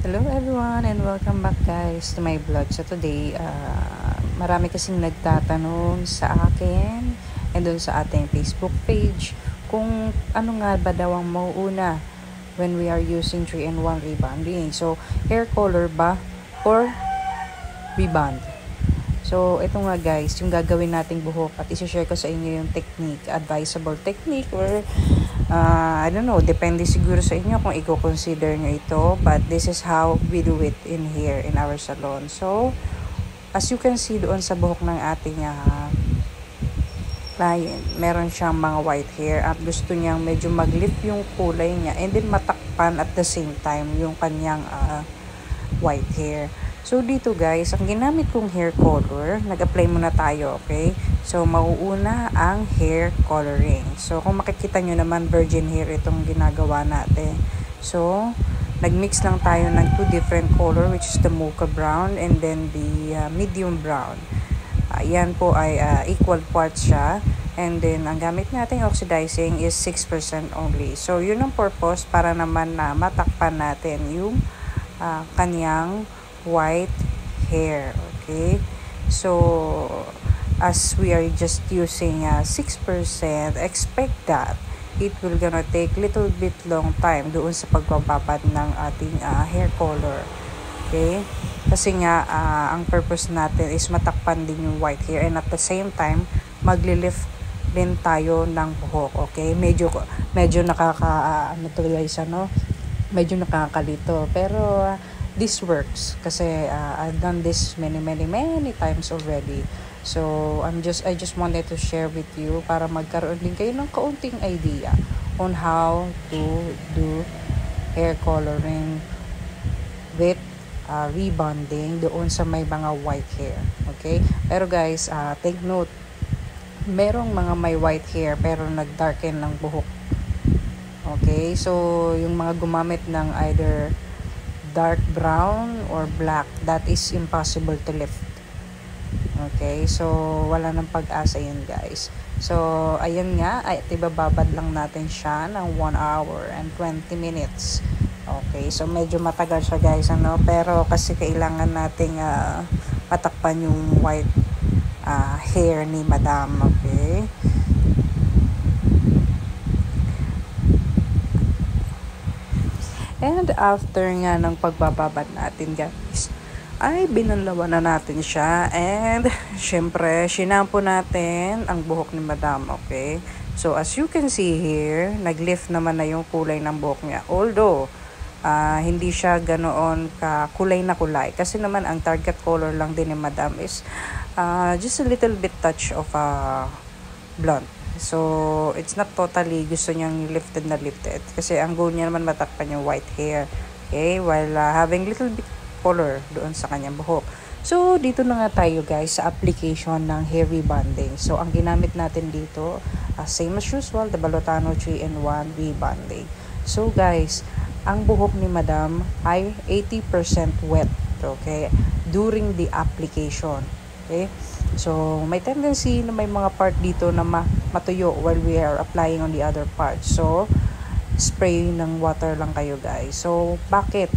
Hello everyone and welcome back guys to my vlog. So today, marami kasing nagtatanong sa akin and dun sa ating Facebook page kung ano nga ba daw ang mauuna when we are using 3-in-1 rebonding. So, hair color ba or rebond? So, ito nga guys, yung gagawin nating buhok at isi-share ko sa inyo yung technique, advisable technique or I don't know, depende siguro sa inyo kung i-consider nyo ito, but this is how we do it in here in our salon. So, as you can see doon sa buhok ng ating client, meron siyang mga white hair at gusto niyang medyo mag-lift yung kulay niya and then matakpan at the same time yung kanyang white hair. So, dito guys, ang ginamit kong hair color, nag-apply muna tayo, okay? So, mauuna ang hair coloring. So, kung makikita nyo naman, virgin hair itong ginagawa natin. So, nag-mix lang tayo ng two different color, which is the mocha brown and then the medium brown. Yan po ay equal parts siya. And then, ang gamit natin oxidizing is 6% only. So, yun ang purpose para naman na matakpan natin yung kanyang white hair. Okay? So, as we are just using 6%, expect that it will gonna take little bit long time doon sa pagbababad ng ating hair color. Okay? Kasi nga, ang purpose natin is matakpan din yung white hair and at the same time, magli-lift din tayo ng buhok. Okay? Medyo medyo nakakalito. Pero, this works kasi I've done this many times already. So, I just wanted to share with you para magkaroon din kayo ng kaunting idea on how to do hair coloring with rebonding doon sa may mga white hair. Okay? Pero guys, take note, merong mga may white hair pero nag-darken ng buhok. Okay? So, yung mga gumamit ng either dark brown or black, that is impossible to lift. Okay, so wala nang pag-asa yun guys. So ayan nga, ay ibababad lang natin siya ng 1 hour and 20 minutes. Okay, so medyo matagal siya guys, pero kasi kailangan nating patakpan yung white hair ni madam. Okay, and after nga ng pagbababad natin guys, ay binanlawan na natin siya and syempre shinampo natin ang buhok ni madam. Okay, so as you can see here, naglift naman na yung kulay ng buhok niya, although hindi siya ganoon ka kulay na kulay kasi naman ang target color lang din ni madam is just a little bit touch of blonde. So, it's not totally gusto niyang lifted kasi ang goal niya naman matakpan yung white hair. Okay, while having little bit color doon sa kanyang buhok. So, dito na nga tayo guys sa application ng hair rebonding. So, ang ginamit natin dito, same as usual, the Balotano 3-in-1 rebonding. So, guys, ang buhok ni madam ay 80% wet. Okay, during the application. Okay, so may tendency na may mga part dito na matuyo while we are applying on the other part. So, spray ng water lang kayo guys. So, bakit?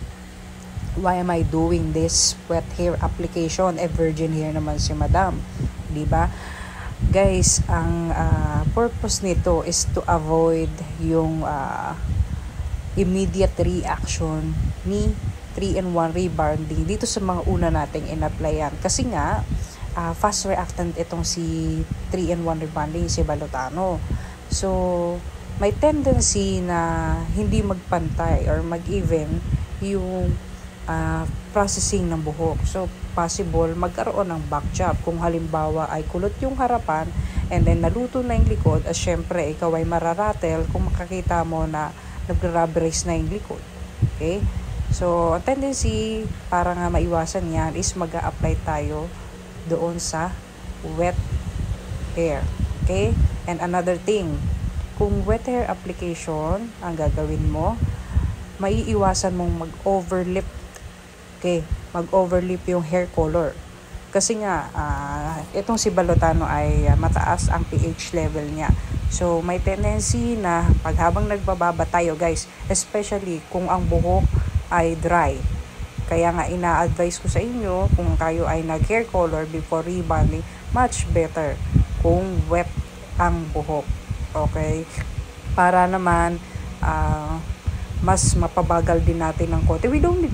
Why am I doing this wet hair application? Virgin hair naman si madam. Diba? Guys, ang purpose nito is to avoid yung immediate reaction ni 3-in-1 rebonding dito sa mga una nating in-applyan. Kasi nga, fast reactant itong si 3-in-1 rebonding, si Balotano. So, may tendency na hindi magpantay or mag-even yung processing ng buhok. So, possible magkaroon ng back job. Kung halimbawa ay kulot yung harapan and then naluto na yung likod, syempre ikaw ay mararatel kung makakita mo na nag-rubberize na yung likod. Okay? So, ang tendency para nga maiwasan yan is mag-a-apply tayo doon sa wet hair. Okay? And another thing, kung wet hair application ang gagawin mo, maiiwasan mong mag-overlip. Okay? Mag-overlip yung hair color. Kasi nga, itong si Balotano ay mataas ang pH level niya. So, may tendency na pag habang nagbababa tayo guys, especially kung ang buhok ay dry, Kaya nga ina-advise ko sa inyo kung kayo ay nag-hair color before rebonding, much better kung wet ang buhok. Okay? Para naman mas mapabagal din natin ng konti. We don't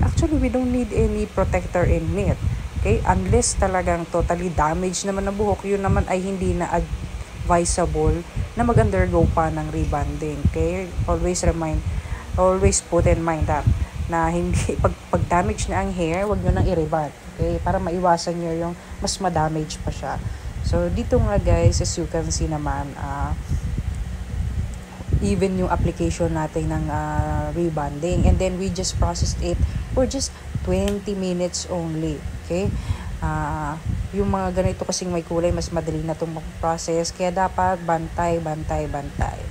need any protector in it. Okay? Unless talagang totally damaged naman ang buhok, yun naman ay hindi na advisable na mag-undergo pa ng rebonding. Okay? Always put in mind that na hindi pag damage na ang hair, wag niyo nang i-rebond. Okay? Para maiwasan niyo yung mas ma-damage pa siya. So dito nga guys, as you can see naman, even yung application natin ng rebonding, and then we just processed it for just 20 minutes only. Okay? Yung mga ganito kasing may kulay, mas madali na itong process, kaya dapat bantay.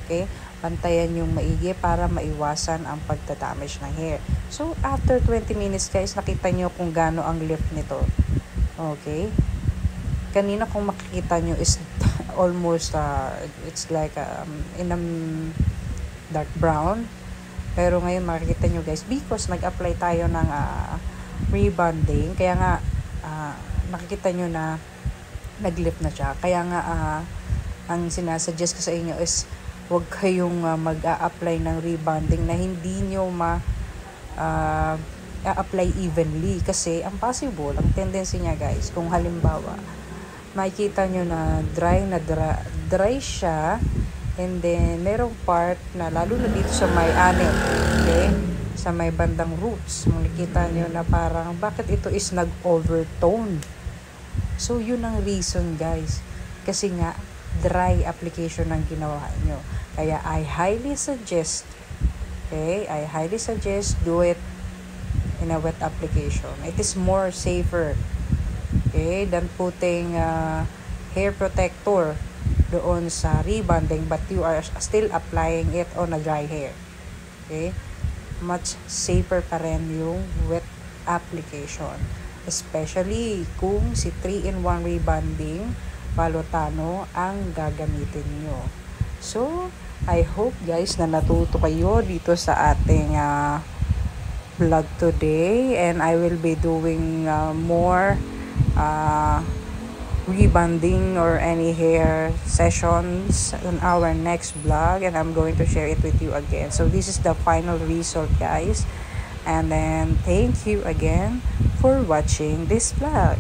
Okay? Bantayan yung maigi para maiwasan ang pagdadamage ng hair. So after 20 minutes guys, nakita nyo kung gaano ang lift nito. Okay? Kanina kung makikita nyo is almost it's like in a dark brown, pero ngayon makikita nyo guys, because nag-apply tayo ng rebonding, kaya nga nakikita nyo na nag-lift na siya. Kaya nga ang sinasuggest ko sa inyo is huwag kayong mag-a-apply ng rebonding na hindi nyo apply evenly, kasi ang possible, ang tendency niya guys, kung halimbawa makikita nyo na dry siya, and then merong part na lalo na dito sa may anit, okay, sa may bandang roots, makikita nyo na parang bakit ito is nag-overtone. So yun ang reason guys, kasi nga dry application ang ginawa nyo. Kaya I highly suggest do it in a wet application. It is more safer, okay, than putting hair protector doon sa rebonding but you are still applying it on a dry hair. Okay? Much safer pa rin yung wet application. Especially kung si 3-in-1 rebonding Valotano ang gagamitin nyo. So, I hope guys na natuto kayo dito sa ating vlog today, and I will be doing more rebonding or any hair sessions on our next vlog, and I'm going to share it with you again. So this is the final result guys, and then thank you again for watching this vlog.